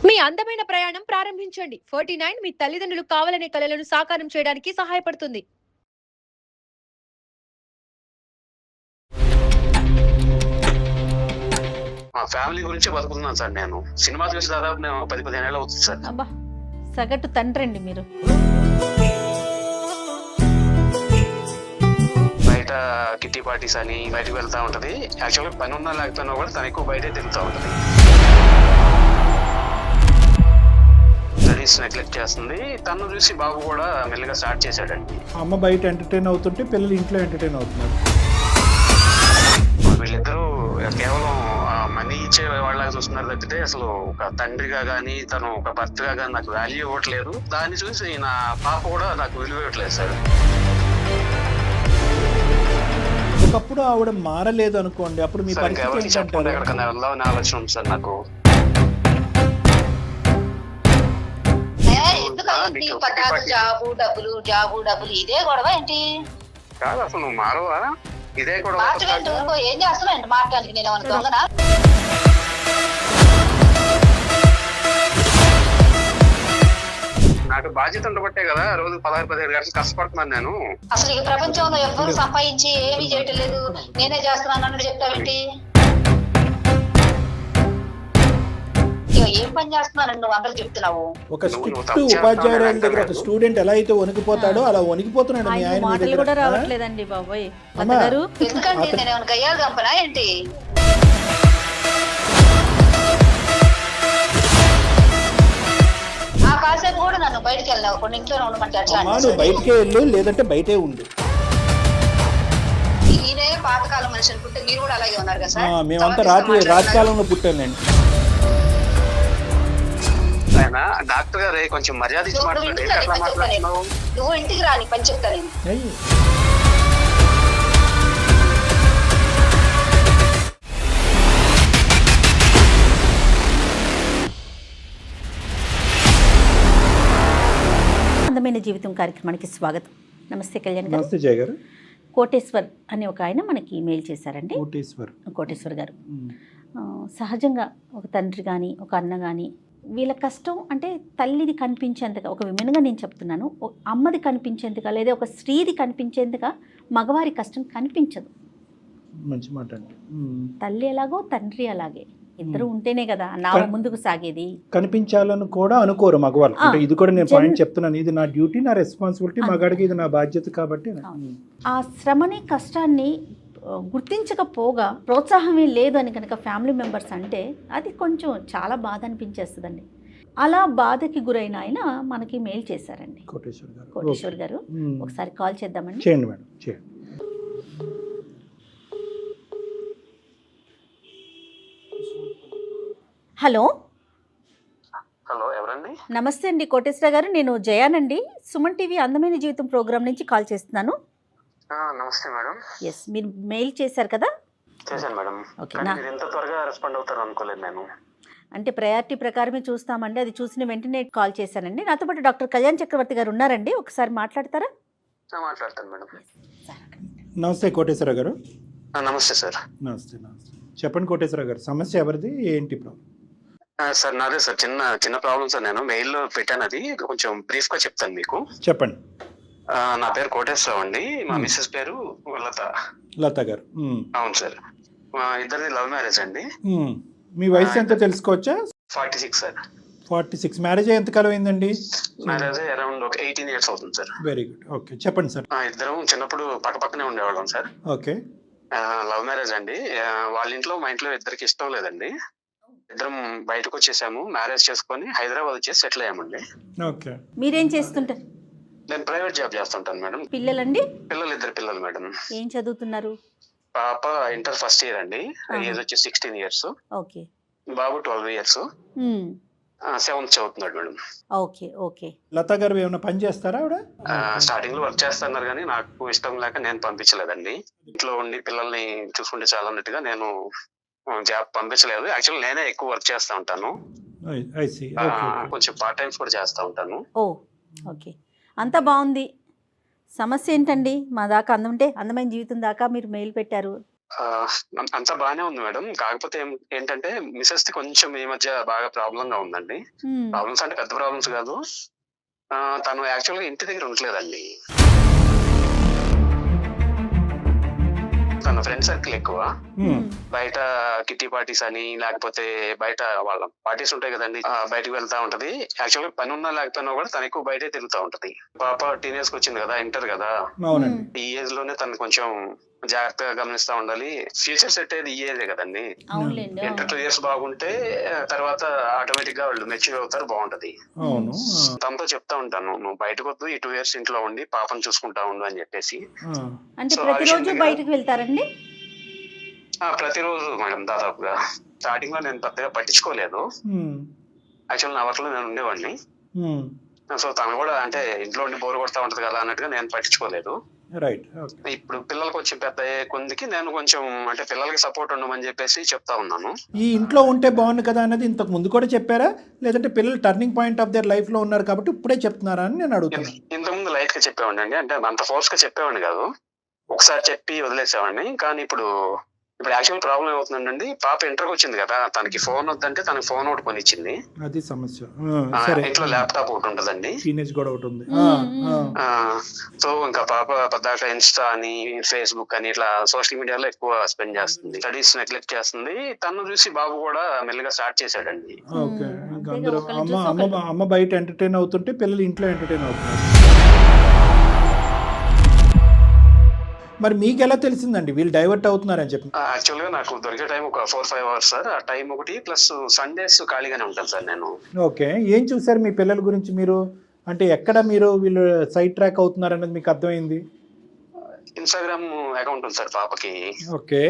మీ అందమైన ప్రయాణం ప్రారంభించండి. 49 మీ తల్లిదండ్రులు కావాలనే కలలను సాకారం చేయడానికి సహాయపడుతుంది. మా ఫ్యామిలీ గురించి బతుకుతున్నాను సార్. నేను సినిమా చూసి దాదాపు నేను 10-15 ఏళ్ళు అవుతుంది సార్. అబ్బా, సగటు తండ్రండి మీరు. బయట కిట్టి పార్టీస్ అని బయటకు వెళ్తా ఉంటది. యాక్చువల్గా పని ఉన్నా లేకపోయినా కూడా తను ఎక్కువ బయటే తిరుగుతూ ఉంటది. స్టడీస్ నెగ్లెక్ట్ చేస్తుంది. తను చూసి బాబు కూడా మెల్లిగా స్టార్ట్ చేశాడండి. అమ్మ బయట ఎంటర్టైన్ అవుతుంటే పిల్లలు ఇంట్లో ఎంటర్టైన్ అవుతున్నారు. వీళ్ళిద్దరూ కేవలం మనీ ఇచ్చే వాళ్ళగా చూస్తున్నారు తప్పితే అసలు ఒక తండ్రిగా కానీ తను ఒక భర్తగా కానీ నాకు వాల్యూ ఇవ్వట్లేదు. దాన్ని చూసి నా పాప కూడా నాకు విలువ ఇవ్వట్లేదు సార్. ఒకప్పుడు ఆవిడ మారలేదు అనుకోండి, అప్పుడు మీ పరిస్థితి ఎవరికి చెప్పకుండా ఎక్కడికన్నా వెళ్దామని ఆలోచన ఉంది సార్ నాకు. జాబు డబ్బులు ఇదే గొడవ ఏంటి? కాదు అసలు నువ్వు మారవా? ఇదే కూడా ఏం చేస్తున్నావు మార్గానికి? నేను అనుకోగనా? నాకు బాధ్యత ఉండబట్టే కదా రోజు 16-17 గంటలు కష్టపడుతున్నాను నేను. అసలు ఈ ప్రపంచంలో ఎవరు సంపాదించి ఏమీ చేయటం లేదు, నేనే చేస్తున్నాను అన్నట్టు చెప్తావేంటి? ఏం పని చేస్తున్నానండి నువ్వు అందరూ చెప్తున్నావు? ఒక స్ట్రిక్ట్ ఉపాధ్యాయురాల దగ్గర ఒక స్టూడెంట్ ఎలా అయితే వణికిపోతాడో అలా వణికిపోతున్నాడు మీ ఆయన. మాటలు కూడా రావట్లేదండి బాబోయ్. ఎందుకంటే నేను ఏమైనా గయ్యాలు చంపనా ఏంటి? ఆ కాసేపు కూడా నన్ను బయటకు వెళ్ళినావు, కొన్ని ఇంట్లోనే ఉండమంటే అట్లా నువ్వు బయటకే వెళ్ళు, లేదంటే బయటే ఉండు. ఈయనే పాతకాలం మనిషి అనుకుంటే మీరు కూడా అలాగే ఉన్నారు కదా సార్. మేమంతా రాజకాలంలో పుట్టానండి. ఆయన డాక్టర్ గారే కొంచెం మర్యాద ఇచ్చి మాట్లాడు. ఎట్లా మాట్లాడుతున్నావు? నువ్వు ఇంటికి రాని పని చెప్తా నేను. అందమైన జీవితం కార్యక్రమానికి స్వాగతం. నమస్తే కళ్యాణ్ గారు. నమస్తే జయ గారు. కోటేశ్వర్ అనే ఒక ఆయన మనకి మెయిల్ చేశారండి. కోటేశ్వర్ గారు సహజంగా ఒక తండ్రి కానీ ఒక అన్న కానీ వీళ్ళ కష్టం అంటే తల్లిది కనిపించేంతగా, ఒక విమెన్గా నేను చెప్తున్నాను, అమ్మది కనిపించేంతగా లేదా ఒక స్త్రీది కనిపించేంతగా మగవారి కష్టం కనిపించదు. మంచి మాట అండి. తల్లి ఎలాగో తండ్రి అలాగే, ఇద్దరు ఉంటేనే కదా నా ముందుకు సాగేది. కనిపించాలని కూడా అనుకోరు మగవాళ్ళు. అంటే ఇది కూడా నేను పాయింట్ చెప్తున్నాను, ఇది నా డ్యూటీ, నా రెస్పాన్సిబిలిటీ, మగాడికి ఇది నా బాధ్యత కాబట్టి. ఆ శ్రమని కష్టాన్ని గుర్తించకపోగా ప్రోత్సాహమే లేదు అని కనుక ఫ్యామిలీ మెంబర్స్ అంటే అది కొంచెం చాలా బాధ అనిపించేస్తుందండి. అలా బాధకి గురైన ఆయన మనకి మెయిల్ చేశారండి. కోటేశ్వర్ గారు ఒకసారి కాల్ చేద్దామండి. చేయండి మేడం, చేయండి. హలో హలో, ఎవరండి? నమస్తే అండి కోటేశ్వర గారు, నేను జయానండి. సుమన్ టీవీ అందమైన జీవితం ప్రోగ్రామ్ నుంచి కాల్ చేస్తున్నాను. నమస్తే మేడం. ఎస్, మీరు మెయిల్ చేశారు కదా? చేశాను మేడం. మీరు ఎంత త్వరగా రెస్పాండ్ అవుతారు అనుకోలేదు నేను. అంటే ప్రయారిటీ ప్రకారమే చూస్తామండి, అది చూసిన వెంటనే కాల్ చేశానండి. నాతో పాటు డాక్టర్ కళ్యాణ్ చక్రవర్తి గారు ఉన్నారండి, ఒకసారి మాట్లాడతారా? మాట్లాడతాను మేడం. నమస్తే కోటేశ్వర గారు. నమస్తే సార్. నమస్తే. చెప్పండి కోటేశ్వర గారు, సమస్య ఎవరిది, ఏంటి ప్రాబ్లం? సార్ నాదే సార్, చిన్న ప్రాబ్లం సార్. నేను మెయిల్లో పెట్టాను, అది కొంచెం బ్రీఫ్ గా చెప్తాను మీకు. చెప్పండి. నా పేరు కోటేశ్వరరావు అండి. మా మిస్సెస్ పేరు లత గారు. అవును సార్. మా ఇద్దరిది లవ్ మ్యారేజ్ అండి. మీ వయసు ఎంత తెలుసుకోవచ్చా? 46 సార్. 46. మ్యారేజ్ ఎంతకాలం అయిందండి? మ్యారేజ్ అరౌండ్ ఒక 18 years అవుతుంది సార్. Very good. ఓకే, చెప్పండి సార్. ఇద్దరం చిన్నప్పుడు పక్కనే ఉండేవాళ్ళం సార్. ఓకే. లవ్ మ్యారేజ్ అండి. వాళ్ళ ఇంట్లో మా ఇంట్లో ఇద్దరికి ఇష్టం లేదండి. ఇద్దరం బయటకు వచ్చేసాము, మ్యారేజ్ చేసుకొని హైదరాబాద్ వచ్చేసి సెటిల్ అయ్యామండి. ఓకే. మీరేం చేస్తుంటారు? నేను ప్రైవేట్ జాబ్ చేస్తుంటాను మేడం. పిల్లలండి? ఇద్దరు పిల్లలు మేడం. ఏం చదువుతున్నారు? పాప ఇంటర్ ఫస్ట్ ఇయర్ అండి, ఏజ్ వచ్చి 16 years. ఓకే. బాబు 12 years, 7th చదువుతున్నాడు మేడం. Okay okay. లత గారు ఏమైనా పని చేస్తారా? ఆవిడ స్టార్టింగ్ లో వర్క్ చేస్తున్నారు కానీ నాకు ఇష్టం లేక నేను పంపించలేదండి. ఇంట్లో ఉండి పిల్లల్ని చూసుకుంటే చాలా అన్నట్టుగా నేను జాబ్ పంపించలేదు. యాక్చువల్లీ నేనే ఎక్కువ వర్క్ చేస్తా ఉంటాను, కొంచెం పార్ట్ టైమ్స్ కూడా చేస్తా ఉంటాను. ఓ ఓకే, అంతా బాగుంది. సమస్య ఏంటండి? మా దాకా అందమైన జీవితం దాకా మీరు మెయిల్ పెట్టారు. అంతా బానే ఉంది మేడం. కాకపోతే ఏంటంటే మిసెస్ ది కొంచెం ఈ మధ్య బాగా ప్రాబ్లం గా ఉందండి. ప్రాబ్లమ్స్ అంటే పెద్ద ప్రాబ్లమ్స్ కాదు. తను యాక్చువల్ గా ఇంటి దగ్గర ఉండలేదండి. తన ఫ్రెండ్ సర్కిల్ ఎక్కువ. బయట కిట్టి పార్టీస్ అని లేకపోతే బయట వాళ్ళ పార్టీస్ ఉంటాయి కదండి, బయటకు వెళ్తా ఉంటది. యాక్చువల్ గా పని ఉన్నా లేకపోయినా కూడా తను ఎక్కువ బయటే తిరుగుతా ఉంటది. పాప టీనేజ్ కి వచ్చింది కదా, ఇంటర్ కదా, ఈ ఏజ్ లోనే తను కొంచెం జాగ్రత్తగా గమనిస్తా ఉండాలి. ఫ్యూచర్ సెట్ అయ్యేది ఈ ఏజే కదండి. ఇంటర్ 2 years బాగుంటే తర్వాత ఆటోమేటిక్ గా వాళ్ళు మెచ్యూర్ అవుతారు, బాగుంటది. తనతో చెప్తా ఉంటాను, నువ్వు బయటకు వద్దు, ఈ 2 years ఇంట్లో ఉండి పాపను చూసుకుంటా ఉండు అని చెప్పేసి. అంటే ప్రతిరోజు బయటకు వెళ్తారండి? ప్రతిరోజు మేడం. దాదాపుగా స్టార్టింగ్ లో నేను పెద్దగా పట్టించుకోలేదు. యాక్చువల్ నా వర్క్ లో నేను ఉండేవాడిని. సో తను కూడా అంటే ఇంట్లో ఉండి బోర్ కొడతా ఉంటది కదా అన్నట్టుగా నేను పట్టించుకోలేదు. రైట్. ఇప్పుడు పిల్లలకు వచ్చి పెద్ద కొందికి నేను కొంచెం అంటే పిల్లలకి సపోర్ట్ ఉండమని చెప్పేసి చెప్తా ఉన్నాను. ఈ ఇంట్లో ఉంటే బాగుంది కదా అన్నది ఇంతకు ముందు కూడా చెప్పారా, లేదంటే పిల్లలు turning point of their life లో ఉన్నారు కాబట్టి ఇప్పుడే చెప్తున్నారా అని నేను అడుగుతాను. ఇంతకుముందు లైట్ గా చెప్పేవాడిని అండి, అంటే అంత ఫోర్స్ గా చెప్పేవాడిని కాదు, ఒకసారి చెప్పి వదిలేసేవాడిని. కానీ ఇప్పుడు యాక్చువల్ ప్రాబ్లం ఏమవుతుందండి, పాప ఇంటర్కి వచ్చింది కదా, తనకి ఫోన్ వద్దంటే తనకి ఫోన్ ఒకటి కొనిచ్చింది. అది సమస్య. ఇంట్లో ల్యాప్టాప్ ఒకటి ఉంటదండి, టీనేజ్ కూడా ఒకటి ఉంది. సో ఇంకా పాప పద్దాక ఇన్స్టా అని ఫేస్బుక్ అని ఇట్లా సోషల్ మీడియాలో ఎక్కువ స్పెండ్ చేస్తుంది, స్టడీస్ నెగ్లెక్ట్ చేస్తుంది. తను చూసి బాబు కూడా మెల్లిగా స్టార్ట్ చేశాడండి. ఓకే. అందరూ అమ్మ బయట ఎంటర్టైన్ అవుతుంటే పిల్లలు ఇంట్లో ఎంటర్టైన్ అవుతున్నారు. మరి మీకు ఎలా తెలిసిందండి వీళ్ళు డైవర్ట్ అవుతున్నారని చెప్పి? యాక్చువల్ గా నాకు దొరికే టైం ఒక 4-5 hours సార్. ఆ టైం ఒకటి ప్లస్ సండేస్ ఖాళీగానే ఉంటాను సార్ నేను. ఓకే. ఏం చూసారు మీ పిల్లల గురించి మీరు? అంటే ఎక్కడ మీరు వీళ్ళు సైడ్ ట్రాక్ అవుతున్నారు అన్నది మీకు అర్థమైంది? ఇన్స్టాగ్రామ్ అకౌంట్ ఉంది సార్ పాపకి. ఓకే.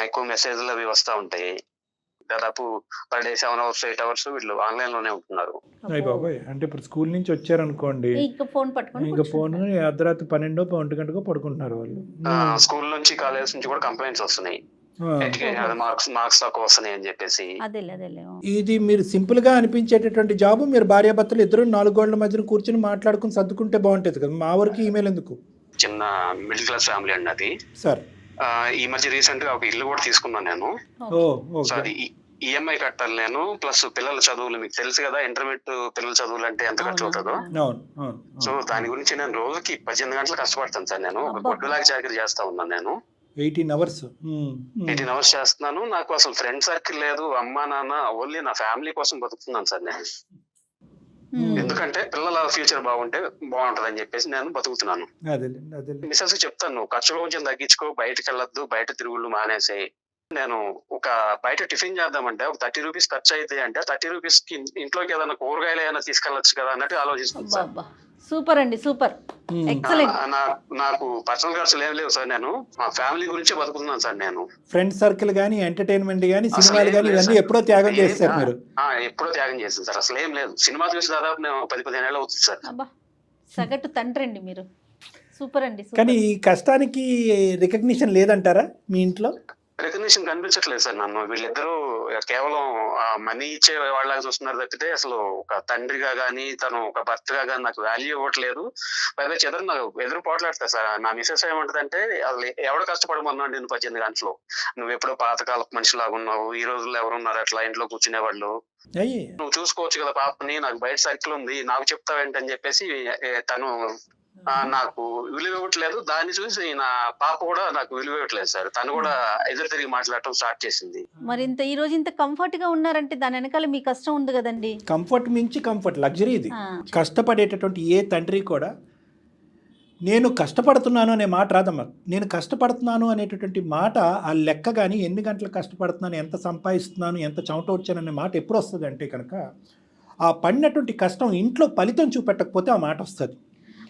ఎక్కువ మెసేజ్లు అవి వస్తా ఉంటాయి. దాదాపు పర్ డే 7 hours 8 hours వీళ్ళు ఆన్లైన్ లోనే ఉంటున్నారు. అయ్య బాబాయ్. అంటే ఇప్పుడు స్కూల్ నుంచి వచ్చారనుకోండి, ఇంకా ఫోన్ అర్ధరాత్రి 12 గంటకో పడుకుంటున్నారు వాళ్ళు. స్కూల్ నుంచి కాలేజ్ నుంచి కూడా కంప్లైంట్స్ వస్తున్నాయి, మార్క్స్ తక్కువ వస్తున్నాయి అని చెప్పేసి. ఇది మీరు సింపుల్ గా అనిపించేటటువంటి జాబ్, మీరు భార్యాభర్తలు ఇద్దరు 4 గోడల మధ్యన కూర్చొని మాట్లాడుకుని సర్దుకుంటే బాగుంటది కదా. మా వరకు ఈమెయిల్ ఎందుకు? చిన్న మిడిల్ క్లాస్ ఫ్యామిలీ అండి అది సార్. ఈ మధ్య రీసెంట్ గా ఒక ఇల్లు కూడా తీసుకున్నాను నేను. సో అది ఈఎంఐ కట్టాలి నేను, ప్లస్ పిల్లల చదువులు మీకు తెలుసు కదా, ఇంటర్మీడియట్ పిల్లల చదువులు అంటే ఎంత ఖర్చు అవుతుందో. సో దాని గురించి నేను రోజుకి 18 గంటలు కష్టపడతాను సార్. నేను ఒక గొడ్డులాగా చాకరీ చేస్తా ఉన్నాను నేను. 18 hours చేస్తున్నాను. నాకు అసలు ఫ్రెండ్ సర్కిల్ లేదు, అమ్మా నాన్న, ఓన్లీ నా ఫ్యామిలీ కోసం బతుకుతున్నాను సార్ నేను. ఎందుకంటే పిల్లల ఫ్యూచర్ బాగుంటే బాగుంటదని చెప్పేసి నేను బతుకుతున్నాను. మిసెస్ చెప్తాను, ఖర్చులు కొంచెం తగ్గించుకో, బయటకు వెళ్ళొద్దు, బయట తిరుగుళ్ళు మానేసాయి. నేను ఒక బయట టిఫిన్ చేద్దామంటే ఒక 30 rupees ఖర్చు అయితే అంటే 30 rupees కి ఇంట్లోకి ఏదైనా కూరగాయలు ఏమైనా తీసుకెళ్లొచ్చు కదా అన్నట్టు ఆలోచిస్తుంది సార్. సూపర్ అండి, సూపర్, ఎక్సలెంట్. నాకు పర్సనల్ ఖర్చులు ఏం లేవు సార్, నేను మా ఫ్యామిలీ గురించి బతుకుతున్నాను సార్. నేను ఫ్రెండ్ సర్కిల్ గానీ, ఎంటర్టైన్మెంట్ గానీ, సినిమాలు గానీ ఇవన్నీ ఎప్పుడో త్యాగం చేస్తారు మీరు? ఎప్పుడో త్యాగం చేస్తాను సార్, అసలు ఏం లేదు. సినిమా చూసి దాదాపు నేను 10-15 ఏళ్ళు అవుతుంది సార్. సగటు తండ్రి అండి మీరు, సూపర్ అండి. కానీ ఈ కష్టానికి రికగ్నిషన్ లేదంటారా మీ ఇంట్లో? రికగ్నిషన్ కనిపించట్లేదు సార్ నన్ను. వీళ్ళిద్దరూ కేవలం మనీ ఇచ్చే వాళ్ళగా చూస్తున్నారు తప్పితే అసలు ఒక తండ్రిగా గానీ, తను ఒక భర్తగా గానీ నాకు వాల్యూ ఇవ్వట్లేదు. పైగా నాకు ఎదురు పోట్లాడతారు సార్. నా మిసెస్ ఏమంటదంటే, అసలు ఎవడు కష్టపడమన్నాడు నేను 18 గంటలు, నువ్వు ఎప్పుడో పాతకాలపు మనిషిలాగా ఉన్నావు, ఈ రోజుల్లో ఎవరున్నారు అట్లా ఇంట్లో కూర్చునేవాళ్ళు, నువ్వు చూసుకోవచ్చు కదా పాపని, నాకు బయట సర్కిల్ ఉంది, నాకు చెప్తావేంటని చెప్పేసి తను నాకు విలువ ఇవ్వట్లేదు. దాన్ని చూసి నా పాప కూడా నాకు విలువ ఇవ్వట్లేదు సార్. తను కూడా ఎదురు తిరిగి మాట్లాడటం స్టార్ట్ చేసింది. మరి ఈ రోజు ఇంత కంఫర్ట్ గా ఉన్నారంటే దాని వెనకాల మీ కష్టం ఉంది కదండి. కంఫర్ట్ మించి కంఫర్ట్, లగ్జరీ ఇది. కష్టపడేటటువంటి ఏ తండ్రి కూడా నేను కష్టపడుతున్నాను అనే మాట రాదమ్మా. నేను కష్టపడుతున్నాను అనేటటువంటి మాట, ఆ లెక్క కానీ, ఎన్ని గంటలు కష్టపడుతున్నాను, ఎంత సంపాదిస్తున్నాను, ఎంత చెమట వచ్చాననే మాట ఎప్పుడు వస్తుంది అంటే కనుక ఆ పడినటువంటి కష్టం ఇంట్లో ఫలితం చూపెట్టకపోతే ఆ మాట వస్తుంది.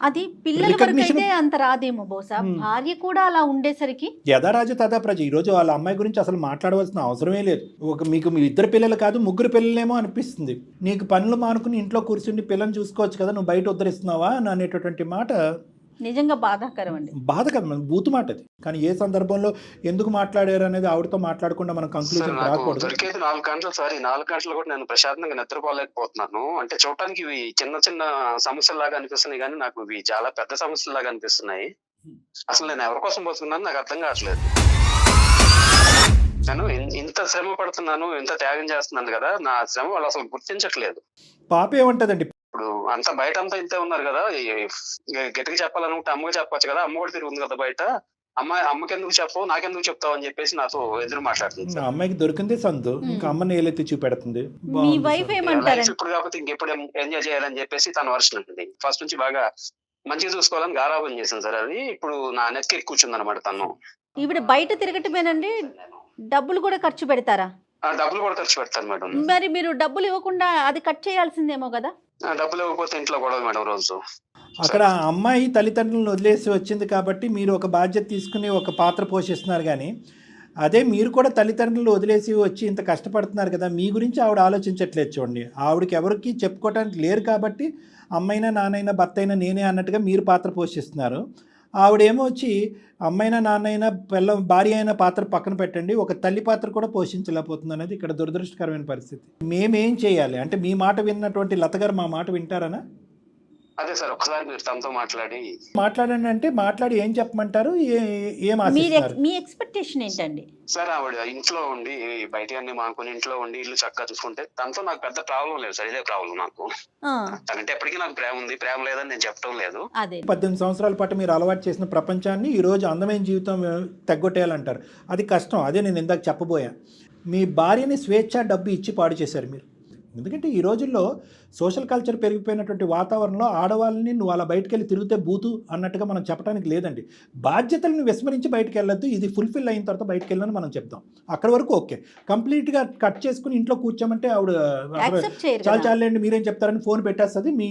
అది పిల్లల వరకు అయితే అంత రాదేమో బహుశా, భార్య కూడా అలా ఉండేసరికి యథారాజు తదా ప్రజ. ఈరోజు వాళ్ళ అమ్మాయి గురించి అసలు మాట్లాడవలసిన అవసరమే లేదు. మీకు మీ 2 పిల్లలు కాదు 3 పిల్లలేమో అనిపిస్తుంది. నీకు పనులు మానుకుని ఇంట్లో కూర్చుని పిల్లల్ని చూసుకోవచ్చు కదా, నువ్వు బయట ఉద్ధరిస్తున్నావా అని అనేటటువంటి మాట నిజంగా బాధాకరం అండి. బాధ కదా, మన బూతు మాట అది. కానీ ఏ సందర్భంలో ఎందుకు మాట్లాడారు అనేది ఆవిడతో మాట్లాడకుండా మనం కంక్లూజన్ రాకూడదు. దొరికేది 4 గంటలు సార్. ఈ 4 గంటలు కూడా నేను ప్రశాంతంగా నిద్రపోలేకపోతున్నాను. అంటే చూడటానికి ఇవి చిన్న చిన్న సమస్యల్లాగా అనిపిస్తున్నాయి, కానీ నాకు ఇవి చాలా పెద్ద సమస్యల్లాగా అనిపిస్తున్నాయి. అసలు నేను ఎవరి కోసం పోతున్నాను నాకు అర్థం కావట్లేదు. నేను ఇంత శ్రమ పడుతున్నాను, ఇంత త్యాగం చేస్తున్నాను కదా, నా శ్రమ వాళ్ళు అసలు గుర్తించట్లేదు. పాప ఏమంటదండి? ఇప్పుడు అంతా బయట అంతా ఇంతే ఉన్నారు కదా, గట్టిగా చెప్పాలనుకుంటే అమ్మకి చెప్పొచ్చు కదా, అమ్మ కూడా తిరుగుతుంది కదా బయట, అమ్మకి ఎందుకు చెప్పవు, నాకెందుకు చెప్తావు అని చెప్పేసి నాతో ఎదురు మాట్లాడుతుంది సార్. అమ్మాయికి దొరికింది సందు, ఇంకా అమ్మని ఏలెత్తి చూపెడుతుంది. మీ వైఫ్ ఏమంటారు? ఇప్పుడు కాకపోతే ఇంకెప్పుడు ఎంజాయ్ చేయాలని చెప్పేసి తన వర్షన్ ఉంటుంది. ఫస్ట్ నుంచి బాగా మంచిగా చూసుకోవాలని గారాబం చేసింది సార్. అది ఇప్పుడు నా నెత్తికి కూర్చుంది అనమాట తను. ఇప్పుడు బయట తిరగటమేనండి, డబ్బులు కూడా ఖర్చు పెడతారా? డబ్బులు కూడా ఖర్చు పెడతాను మేడం. మరి మీరు డబ్బులు ఇవ్వకుండా అది కట్ చేయాల్సిందేమో కదా? డబ్బులు ఇవ్వకపోతే ఇంట్లో గొడవ మేడం రోజు. అక్కడ అమ్మాయి తల్లిదండ్రులను వదిలేసి వచ్చింది కాబట్టి మీరు ఒక బాధ్యత తీసుకుని ఒక పాత్ర పోషిస్తున్నారు, కానీ అదే మీరు కూడా తల్లిదండ్రులు వదిలేసి వచ్చి ఇంత కష్టపడుతున్నారు కదా, మీ గురించి ఆవిడ ఆలోచించట్లేదు. చూడండి, ఆవిడకి ఎవరికి చెప్పుకోవడానికి లేరు కాబట్టి అమ్మైనా నాన్నైనా భర్త అయినా నేనే అన్నట్టుగా మీరు పాత్ర పోషిస్తున్నారు. ఆవిడేమో వచ్చి అమ్మైనా నాన్నైనా భార్య అయినా పాత్ర పక్కన పెట్టండి, ఒక తల్లి పాత్ర కూడా పోషించలేకపోతుంది అనేది ఇక్కడ దురదృష్టకరమైన పరిస్థితి. మేమేం చేయాలి అంటే, మీ మాట విన్నటువంటి లత గారు మా మాట వింటారనా? అదే సార్, ఒకసారి మీరు తనతో మాట్లాడండి అంటే మాట్లాడి ఏం చెప్పమంటారు, ఏం ఆశిస్తున్నారు? మీ ఎక్స్పెక్టేషన్ ఏంటండి? సార్ ఆవిడ ఇంట్లో ఉండి బయట అన్ని మానుకుని ఇంట్లో ఉండి ఇల్లు చక్కగా చూసుకుంటే తనతో నాకు పెద్ద ప్రాబ్లం లేదు సార్. ఇదే ప్రాబ్లం నాకు. తనంటే ఎప్పటికీ నాకు ప్రేమ ఉంది, ప్రేమ లేదని నేను చెప్పడం లేదు. 18 సంవత్సరాల పాటు మీరు అలవాటు చేసిన ప్రపంచాన్ని ఈరోజు అందమైన జీవితం తెగొట్టేయాలంటారు. అది కష్టం. అదే నేను ఇందాక చెప్పబోయా. మీ భార్యని స్వేచ్ఛ డబ్బు ఇచ్చి పాడు చేశారు మీరు. ఎందుకంటే ఈ రోజుల్లో సోషల్ కల్చర్ పెరిగిపోయినటువంటి వాతావరణంలో ఆడవాళ్ళని నువ్వు అలా బయటకు వెళ్ళి తిరిగితే బూతు అన్నట్టుగా మనం చెప్పడానికి లేదండి. బాధ్యతలను విస్మరించి బయటకు వెళ్ళొద్దు, ఇది ఫుల్ఫిల్ అయిన తర్వాత బయటకు వెళ్ళని మనం చెప్తాం. అక్కడి వరకు ఓకే. కంప్లీట్గా కట్ చేసుకుని ఇంట్లో కూర్చోమంటే ఆవిడ చాలండి మీరేం చెప్తారని ఫోన్ పెట్టేస్తుంది. మీ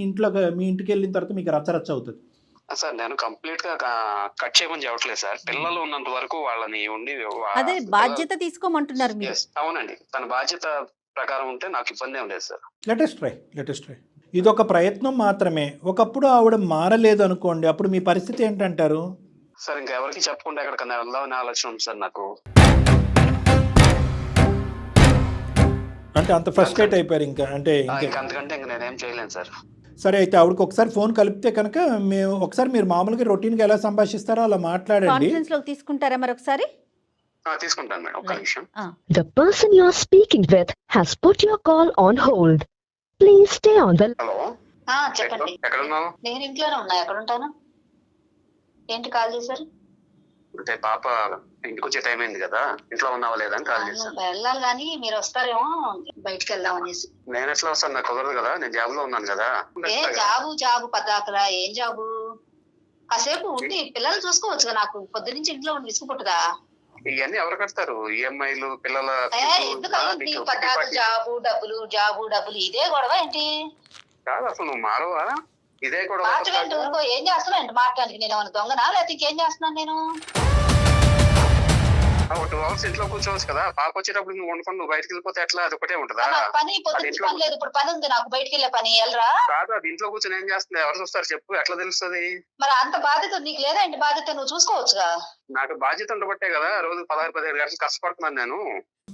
ఇంటికి వెళ్ళిన తర్వాత మీకు రచ్చరచ్చ అవుతుంది. సార్ నేను కంప్లీట్ గా కట్ చేయమని చెప్పట్లేదు సార్. పిల్లలు ఉన్నంత వరకు వాళ్ళని ఉండి బాధ్యత తీసుకోమంటున్నారు మీరు. అవునండి, తన బాధ్యత ప్రకారం ఉంటే నాకు ఇబ్బంది ఏం లేదు సార్. Latest try. ఇది ఒక ప్రయత్నం మాత్రమే. ఒకప్పుడు ఆవిడ మారలేదు అనుకోండి, అప్పుడు మీ పరిస్థితి ఏంటంటారు? సార్ ఇంకా ఎవరికి చెప్పకుండా ఎక్కడికన్నా వెళ్దామని ఆలోచన ఉంది సార్ నాకు. అంటే అంత ఫ్రస్ట్రేట్ అయిపోయారు ఇంకా? అంటే అంతకంటే ఇంకా నేనేం చేయలేను సార్. సరే, అయితే ఆవిడకి ఒకసారి ఫోన్ కలిపితే కనుక మేము ఒకసారి మీరు మామూలుగా రొటీన్గా ఎలా సంభాషిస్తారో అలా మాట్లాడండి. తీసుకుంటారా మరొకసారి? తీసుకుంటాను మేడం, ఒక్క నిమిషం. The person you are speaking with has put your call on hold. Please stay on the. Hello, చెప్పండి. ఎక్కడ ఉన్నావు? నేను ఇంట్లోనే ఉన్నా. ఎక్కడ ఉంటాను? ఏంటి కాల్ చేశారు? అంటే పాప ఇంటికి వచ్చే టైం అయింది కదా, ఇంట్లో ఉన్నావా లేదా అని కాల్ చేశాను. వెళ్ళాలి కానీ మీరు వస్తారేమో బయటకు వెళ్దాం అనేసి. నేను ఎట్లా వస్తాను, నాకు కుదరదు కదా, నేను జాబ్ లో ఉన్నాను కదా. జాబు పద్దాకలా ఏం జాబు? కాసేపు ఉండి పిల్లలు చూసుకోవచ్చు. నాకు పొద్దు నుంచి ఇంట్లో ఉండి విసుగుపుట్టుగా. ఇవన్నీ ఎవరు కడతారు? ఈఎంఐలు, పిల్లల జాబు డబ్బులు ఇదే గొడవ ఏంటి? కాదు, అసలు నువ్వు మారవా? ఇదే గొడవ. ఏం చేస్తున్నావు మాట్లాడానికి? నేను ఏమైనా దొంగనా లేకపోతే ఇంకేం చేస్తున్నాను నేను? 2 hours ఇంట్లో కూర్చోవచ్చు కదా. పాప వచ్చేటప్పుడు నువ్వు వండుకొని నువ్వు బయటకు వెళ్ళిపోతే ఎట్లా? అది ఒకటే ఉంటుందా? పని లేదు. ఇప్పుడు పని ఉంది నాకు, బయటకు వెళ్ళే పని. వెళ్ళరా? కాదు, అది ఇంట్లో కూర్చొని ఏం చేస్తుంది? ఎవరు చూస్తారు చెప్పు? ఎట్లా తెలుస్తుంది? మరి అంత బాధ్యత నీకు లేదా? ఏంటి బాధ్యత? నువ్వు చూసుకోవచ్చుగా. నాకు బాధ్యత ఉండబట్టే కదా రోజు 16-17 గంటలు కష్టపడుతున్నాను నేను.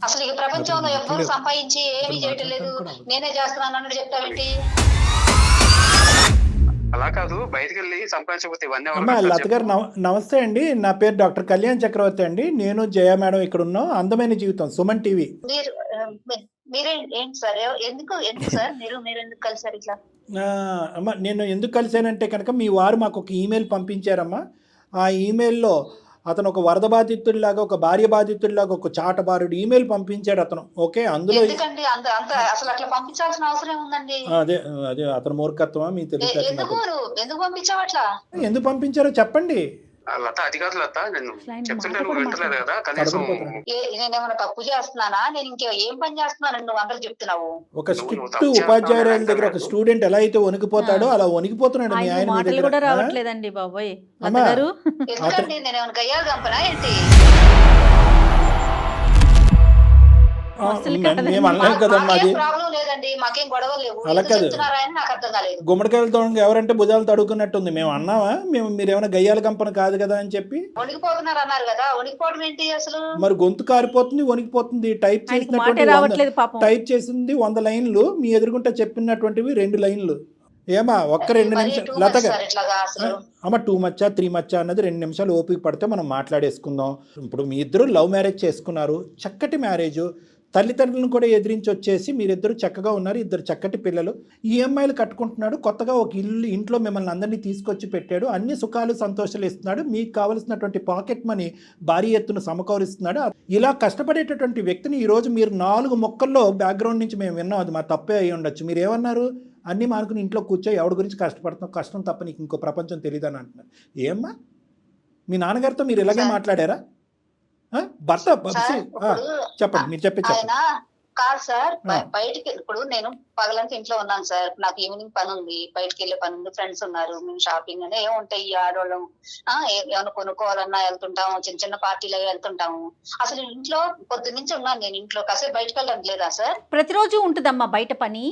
అసలు ఈ ప్రపంచంలో ఎవ్వరు సంపాదించి ఏమీ చేయటం లేదు, నేనే చేస్తున్నాను అన్నట్టు చెప్తావేంటి? అలా కాదు, బయటకు వెళ్ళి సంపాదించకపోతే ఇవన్నీ. అమ్మా లత గారు నమస్తే అండి. నా పేరు డాక్టర్ కళ్యాణ్ చక్రవర్తి అండి. నేను జయ మేడం ఇక్కడ ఉన్నాం. అందమైన జీవితం, సుమన్ టీవీ. మీరేంటి సార్? ఎందుకు సార్ మీరు ఎందుకు కలిసారు ఇట్లా? అమ్మా నేను ఎందుకు కలిసానంటే కనుక మీ వారు మాకు ఒక ఈమెయిల్ పంపించారమ్మా. ఆ ఈమెయిల్లో అతను ఒక వరద బాధితుడిలాగా, ఒక భార్య బాధితుడిలాగా, ఒక చాటబారుడు ఈమెయిల్ పంపించాడు అతను. ఓకే, అందులో అసలు అట్లా పంపించాల్సిన అవసరం ఉందండి. అదే అతను మూర్ఖత్వమా మీ తెలియదు? ఎందుకు పంపించావు అట్లా? ఎందుకు పంపించారో చెప్పండి. లత, అది కాదు లత, నేను చెప్తుంటే నువ్వు వింటలేదు కదా. కనీసం నేనేమైనా తప్పు చేస్తున్నానా? నేను ఇంకా ఏం పని చేస్తున్నానని నువ్వు అందరూ చెప్తున్నావు. ఒక స్ట్రిక్ట్ ఉపాధ్యాయురాల దగ్గర ఒక స్టూడెంట్ ఎలా అయితే వణికిపోతాడో అలా వణికిపోతున్నాడు మీ ఆయన. మాటలు కూడా రావట్లేదండి బాబోయ్. ఎందుకంటే నేనేమైనా గయ్యాలు గంపనా ఏంటి? ప్రాబ్లం లేదండి, మాకేం గొడవలు లేవు. అలా కాదు, నాకు అర్థం కాలేదు. గుమ్మడికాయలతో ఎవరంటే భుజాలు తడుకున్నట్టుంది. మేము అన్నావా? మీరు ఏమైనా గయ్యాల కంపన కాదు కదా అని చెప్పి వణికిపోతున్నారు అన్నారు కదా. వణికిపోవడం ఏంటి అసలు? మరి గొంతు కారిపోతుంది, వణికిపోతుంది. టైప్ చేసింది 100 లైన్లు, మీ ఎదురుగుంటే చెప్పినటువంటివి 2 లైన్లు. ఏమా ఒక్క 2 మరీ నిమిషాలు too much లతగా సార్ ఇట్లాగా అసలు. అమ్మ 2 మచ్చా 3 మచ్చా అన్నది 2 నిమిషాలు ఓపిక పడితే మనం మాట్లాడేసుకుందాం. ఇప్పుడు మీ ఇద్దరు లవ్ మ్యారేజ్ చేసుకున్నారు, చక్కటి మ్యారేజ్, తల్లిదండ్రులను కూడా ఎదిరించి వచ్చేసి మీరిద్దరు చక్కగా ఉన్నారు, ఇద్దరు చక్కటి పిల్లలు, ఈఎంఐలు కట్టుకుంటున్నాడు, కొత్తగా ఒక ఇంట్లో మిమ్మల్ని అందరినీ తీసుకొచ్చి పెట్టాడు, అన్ని సుఖాలు సంతోషాలు ఇస్తున్నాడు, మీకు కావలసినటువంటి పాకెట్ మనీ భారీ ఎత్తున సమకూరుస్తున్నాడు. ఇలా కష్టపడేటటువంటి వ్యక్తిని ఈరోజు మీరు 4 మొక్కల్లో బ్యాక్గ్రౌండ్ నుంచి మేము విన్నాం, అది మా తప్పే అయి ఉండొచ్చు, మీరు ఏమన్నారు, అన్నీ మానుకుని ఇంట్లో కూర్చో ఎవడి గురించి కష్టపడుతున్నావు, కష్టం తప్ప నీకు ఇంకో ప్రపంచం తెలియదని అంటున్నారు. ఏమ్మా మీ నాన్నగారితో మీరు ఇలాగే మాట్లాడారా? భర్త సార్, ఇప్పుడు చెప్పండి, మీరు చెప్పండి. ఆయన కాదు సార్, బయటికి ఇప్పుడు నేను పగలంతా ఇంట్లో ఉన్నాను సార్, నాకు ఈవినింగ్ పని ఉంది, బయటకు వెళ్ళే పని ఉంది, ఫ్రెండ్స్ ఉన్నారు, మేము షాపింగ్ అని ఏముంటాయి ఈ ఆడవాళ్ళం, ఏమైనా కొనుక్కోవాలన్నా వెళ్తుంటాము, చిన్న చిన్న పార్టీలు వెళ్తుంటాము. అసలు ఇంట్లో పొద్దున్నుంచి ఉన్నాను నేను ఇంట్లో, కాసేపు బయటకు వెళ్ళడం లేదా సార్? ప్రతిరోజు ఉంటుందమ్మా బయట పని?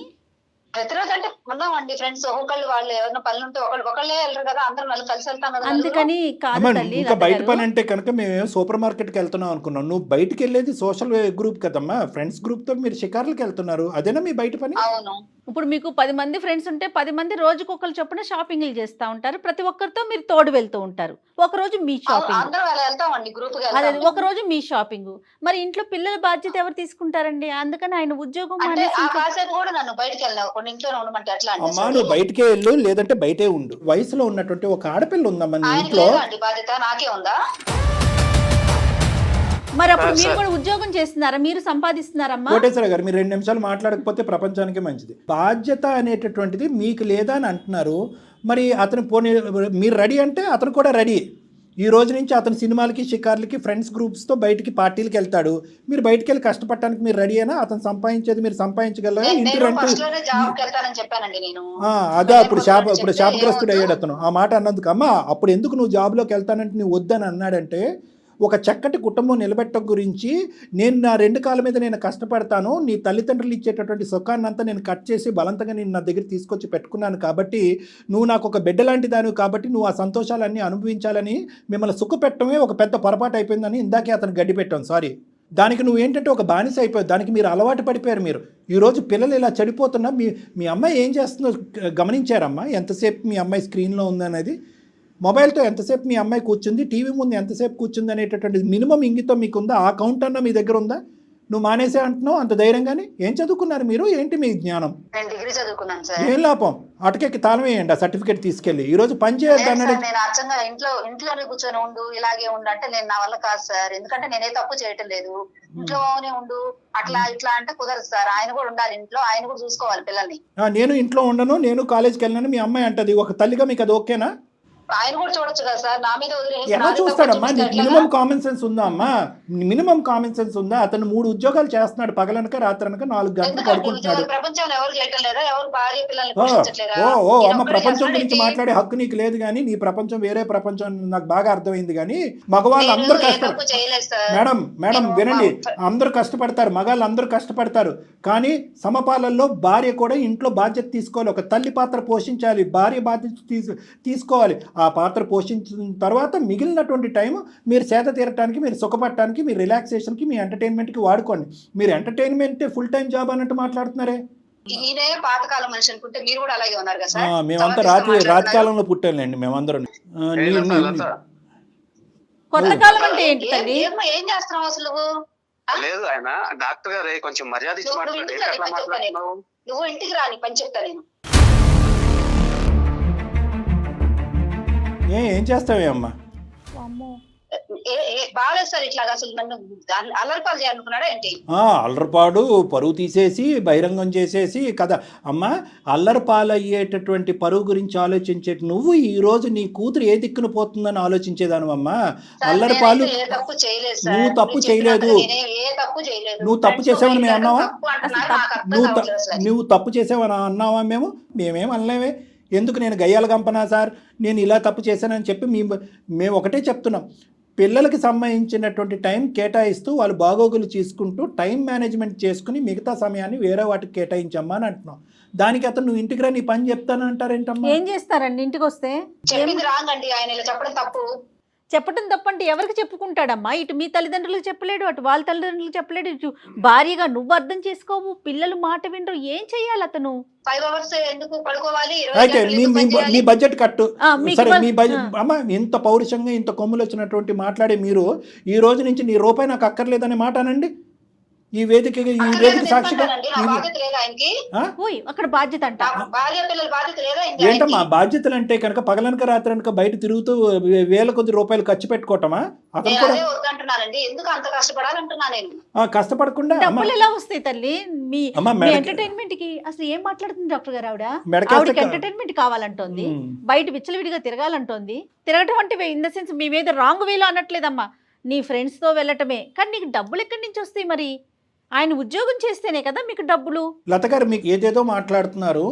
ప్రతిరోజు అంటే ఉన్నామండి ఫ్రెండ్స్, ఒకళ్ళు వాళ్ళు ఏమైనా పనులు ఉంటే ఒకళ్ళే వెళ్ళరు కదా, అందరం వాళ్ళు కలిసి వెళ్తాం కదా. అందుకని కాదు తల్లి, ఇంకా బయట పని అంటే కనుక మేము సూపర్ మార్కెట్కి వెళ్తున్నాం అనుకున్నాం, నువ్వు బయటికి వెళ్ళేది సోషల్ గ్రూప్ కదమ్మా, ఫ్రెండ్స్ గ్రూప్ తో మీరు షికార్లకు వెళ్తున్నారు, అదేనా మీ బయట పని? అవును. ఇప్పుడు మీకు 10 మంది ఫ్రెండ్స్ ఉంటే 10 మంది రోజుకొకరు చొప్పున షాపింగ్లు చేస్తూ ఉంటారు, ప్రతి ఒక్కరితో మీరు తోడు వెళ్తూ ఉంటారు. ఒక రోజు మీ షాపింగ్, అందరం అలా వెళ్తామండి గ్రూప్ గా. అదే ఒక రోజు మీ షాపింగ్, మరి ఇంట్లో పిల్లల బాధ్యత ఎవరు తీసుకుంటారండి? అందుకని ఆయన ఉద్యోగం అంటే మానేసి ఆ కాసేపు కూడా నన్ను బయటకు వెళ్ళినావు, కొన్ని ఇంట్లో ఉండమంటే ఎట్లా అండి? అమ్మా నువ్వు బయటికే వెళ్ళు, లేదంటే బయటే ఉండు. వయసులో ఉన్నటువంటి ఒక ఆడపిల్ల ఉందమ్మా నీ ఆయనకి ఇంట్లో. లేదండి బాధ్యత, నాకే ఉందా? మరి అప్పుడు మీరు కూడా ఉద్యోగం చేస్తున్నారా, మీరు సంపాదిస్తున్నారమ్మా? కోటేశ్వర గారు మీరు 2 నిమిషాలు మాట్లాడకపోతే ప్రపంచానికి మంచిది. బాధ్యత అనేటటువంటిది మీకు లేదా అని అంటున్నారు, మరి అతను పోనీ మీరు రెడీ అంటే అతను కూడా రెడీ. ఈ రోజు నుంచి అతను సినిమాలకి షికార్లకి ఫ్రెండ్స్ గ్రూప్స్తో బయటికి పార్టీలకి వెళ్తాడు, మీరు బయటికి వెళ్ళి కష్టపడటానికి మీరు రెడీ అయినా? అతను సంపాదించేది మీరు సంపాదించగలరా? ఇంటి రెంట్ అదే ఇప్పుడు శాపగ్రస్తుడు అయ్యాడు అతను ఆ మాట అన్నందుకు. అమ్మ అప్పుడు ఎందుకు నువ్వు జాబ్లోకి వెళ్తానంటే నువ్వు వద్దని అన్నాడంటే, ఒక చక్కటి కుటుంబం నిలబెట్టడం గురించి నేను నా 2 కాళ్ళ మీద నేను కష్టపడతాను, నీ తల్లిదండ్రులు ఇచ్చేటటువంటి సుఖాన్ని అంతా నేను కట్ చేసి బలంతంగా నేను నా దగ్గర తీసుకొచ్చి పెట్టుకున్నాను కాబట్టి నువ్వు నాకు ఒక బిడ్డ లాంటి దానివి కాబట్టి నువ్వు ఆ సంతోషాలన్నీ అనుభవించాలని మిమ్మల్ని సుఖపెట్టడమే ఒక పెద్ద పొరపాటు అయిపోయిందని ఇందాకే అతను గడ్డి పెట్టాను. సారీ, దానికి నువ్వు ఏంటంటే ఒక బానిస అయిపోయావు, దానికి మీరు అలవాటు పడిపోయారు. మీరు ఈరోజు పిల్లలు ఇలా చెడిపోతున్నా మీ అమ్మాయి ఏం చేస్తుందో గమనించారమ్మా? ఎంతసేపు మీ అమ్మాయి స్క్రీన్లో ఉందనేది, మొబైల్తో ఎంతసేపు మీ అమ్మాయి కూర్చుంది, టీవీ ముందు ఎంతసేపు కూర్చుంది అనేటటువంటి మినిమం ఇంగితం మీకుందా? ఆ కౌంట్ అన్నా మీ దగ్గర ఉందా? నువ్వు మానేసే అంటున్నావు అంత ధైర్యంగానే. ఏం చదువుకున్నారు మీరు? ఏంటి మీ జ్ఞానం? డిగ్రీ చదువుకున్నాను సార్. ఏం లాభం? అటకెక్కి తాళం వేయండి ఆ సర్టిఫికేట్ తీసుకెళ్ళి. ఈ రోజు పని చేయొద్దు అన్నాడు. నేను అచ్చంగా ఇంట్లోనే కూర్చొని ఉండు, ఇలాగే ఉండు అంటే నేను నా వల్ల కాదు సార్, ఎందుకంటే నేనే తప్పు చేయటం లేదు. ఇంట్లోనే ఉండు అట్లా ఇట్లా అంటే కుదరదు సార్, ఆయన కూడా ఉండాలి ఇంట్లో, ఆయన కూడా చూసుకోవాలి పిల్లల్ని. నేను ఇంట్లో ఉండను, నేను కాలేజ్కి వెళ్ళను మీ అమ్మాయి అంటది. ఒక తల్లిగా మీకు అది ఓకేనా? ఆయన కూడా చూడొచ్చు కదా సార్, నా మీద ఎలా చూస్తాడమ్మా? నీకు మినిమం కామన్ సెన్స్ ఉందా అమ్మా? మినిమం కామన్ సెన్స్ ఉందా? అతను 3 ఉద్యోగాలు చేస్తున్నాడు, పగలనక రాత్రనక 4 గంటలు పడుకుంటున్నాడు. ప్రపంచంలో ఎవరు చేయటం లేదా? ఎవరు భార్య పిల్లల్ని ఓ పోషించట్లేదా? అమ్మ ప్రపంచం గురించి మాట్లాడే హక్కు నీకు లేదు, కానీ నీ ప్రపంచం వేరే ప్రపంచం నాకు బాగా అర్థమైంది. కానీ మగవాళ్ళు అందరూ కష్టపడతారు మేడం వినండి, అందరూ కష్టపడతారు, మగాళ్ళు అందరూ కష్టపడతారు, కానీ సమపాలల్లో భార్య కూడా ఇంట్లో బాధ్యత తీసుకోవాలి. ఒక తల్లి పాత్ర పోషించాలి, భార్య బాధ్యత తీసుకోవాలి. ఆ పాత్ర పోషించిన తర్వాత మిగిలినటువంటి టైం మీరు సేద తీరటానికి, మీరు సుఖపడటానికి, మీ రిలాక్సేషన్కి, మీ ఎంటర్టైన్మెంట్కి వాడుకోండి. మీరు ఎంటర్టైన్మెంట్ ఫుల్ టైం జాబ్ అన్నట్టు మాట్లాడుతున్నారే. ఈయనే పాతకాలం మనిషి అనుకుంటే మీరు కూడా అలాగే ఉన్నారు కదా సార్. మేమంతా రాజకాలంలో పుట్టాలండి మేమందరం. కొత్త కాలం అంటే ఏంటి తల్లి? ఏం చేస్తున్నావు అసలు? లేదు ఆయన డాక్టర్ గారే కొంచెం మర్యాద ఇచ్చి మాట్లాడుతున్నావు. నువ్వు ఇంటికి రాని పని చెప్తా నేను. ఏం చేస్తావే అమ్మా? బాగాలేదు సార్ ఇట్లా, అసలు నన్ను అల్లరిపాలు చేయాలనుకున్నాడా ఏంటి? అల్లరిపాడు పరువు తీసేసి బహిరంగం చేసేసి కదా అమ్మా. అల్లరిపాలు అయ్యేటటువంటి పరువు గురించి ఆలోచించే నువ్వు ఈ రోజు నీ కూతురు ఏ దిక్కున పోతుందని ఆలోచించేదాను అమ్మా. అల్లరిపాలు నువ్వు తప్పు చేయలేదు, నువ్వు తప్పు చేసావని మేము అన్నావా? నువ్వు తప్పు చేసావని అన్నావా? మేమేం అనలేమే. ఎందుకు నేను గయ్యాల గంపనా సార్, నేను ఇలా తప్పు చేశానని చెప్పి మేము ఒకటే చెప్తున్నాం, పిల్లలకి సంబంధించినటువంటి టైం కేటాయిస్తూ వాళ్ళు బాగోగులు తీసుకుంటూ టైం మేనేజ్మెంట్ చేసుకుని మిగతా సమయాన్ని వేరే వాటికి కేటాయించమ్మా అని అంటున్నాం. దానికి అతను నువ్వు ఇంటికి రా నీ పని చెప్తాను అంటారేంటమ్మా? ఏం చేస్తారండి ఇంటికి వస్తే? చెప్పింది రాంగండి, ఆయన ఇలా చెప్పడం తప్పు. చెప్పడం తప్పంటే ఎవరికి చెప్పుకుంటాడమ్మా? ఇటు మీ తల్లిదండ్రులకు చెప్పలేడు, అటు వాళ్ళ తల్లిదండ్రులకు చెప్పలేడు, ఇటు భార్యగా నువ్వు అర్థం చేసుకోవు, పిల్లలు మాట వినరు, ఏం చెయ్యాలి అతను? 5 hours ఎందుకు పడుకోవాలి? 20 అయితే గంటలు మీ ఎందుకు మీ పని చేయాలి? మీ బడ్జెట్ కట్టు. మీకు సరే ఇవ్వాలి. మీ బడ్జెట్ అమ్మ, ఇంత పౌరుషంగా ఇంత కొమ్ములు వచ్చినటువంటి మాట్లాడే మీరు ఈ రోజు నుంచి నీ రూపాయి నాకు అక్కర్లేదనే మాట అనండి. ఈ వేదిక సాక్షిగా ఎందుకంటారండి? నా బాధ్యత లేదా ఆయనకి? ఓయ్ అక్కడ బాధ్యత అంట. నా భార్య పిల్లల బాధ్యత లేదా ఇంకా ఏంటమ్మా ఆయనకి? బాధ్యతలు అంటే కనుక పగలనక రాత్రి అనక బయట తిరుగుతూ వేల కొద్ది రూపాయలు ఖర్చు పెట్టుకోవటమా? అతను నేను కూడా అదే వద్దంటున్నానండి. ఎందుకు అంత కష్టపడాలంటున్నా నేను. కష్టపడకుండా అమ్మ డబ్బులు ఎలా వస్తాయి తల్లి? మీ అమ్మ మీ ఎంటర్టైన్మెంట్ కి అసలు ఏం మాట్లాడుతుంది డాక్టర్ గారు? మెడకేస్తే ఆవిడకి ఎంటర్టైన్మెంట్ కావాలంటోంది, బయట విచ్చలవిడిగా తిరగాలంటోంది. తిరగటం అంటే ఇన్ ద సెన్స్ మీ మీద రాంగ్ వేలో అనట్లేదమ్మా, నీ ఫ్రెండ్స్ తో వెళ్ళటమే. కానీ నీకు డబ్బులు ఎక్కడి నుంచి వస్తాయి మరి? ఆయన ఉద్యోగం చేస్తేనే కదా మీకు డబ్బులు. లత గారు మీకు ఏదేదో మాట్లాడుతున్నారు.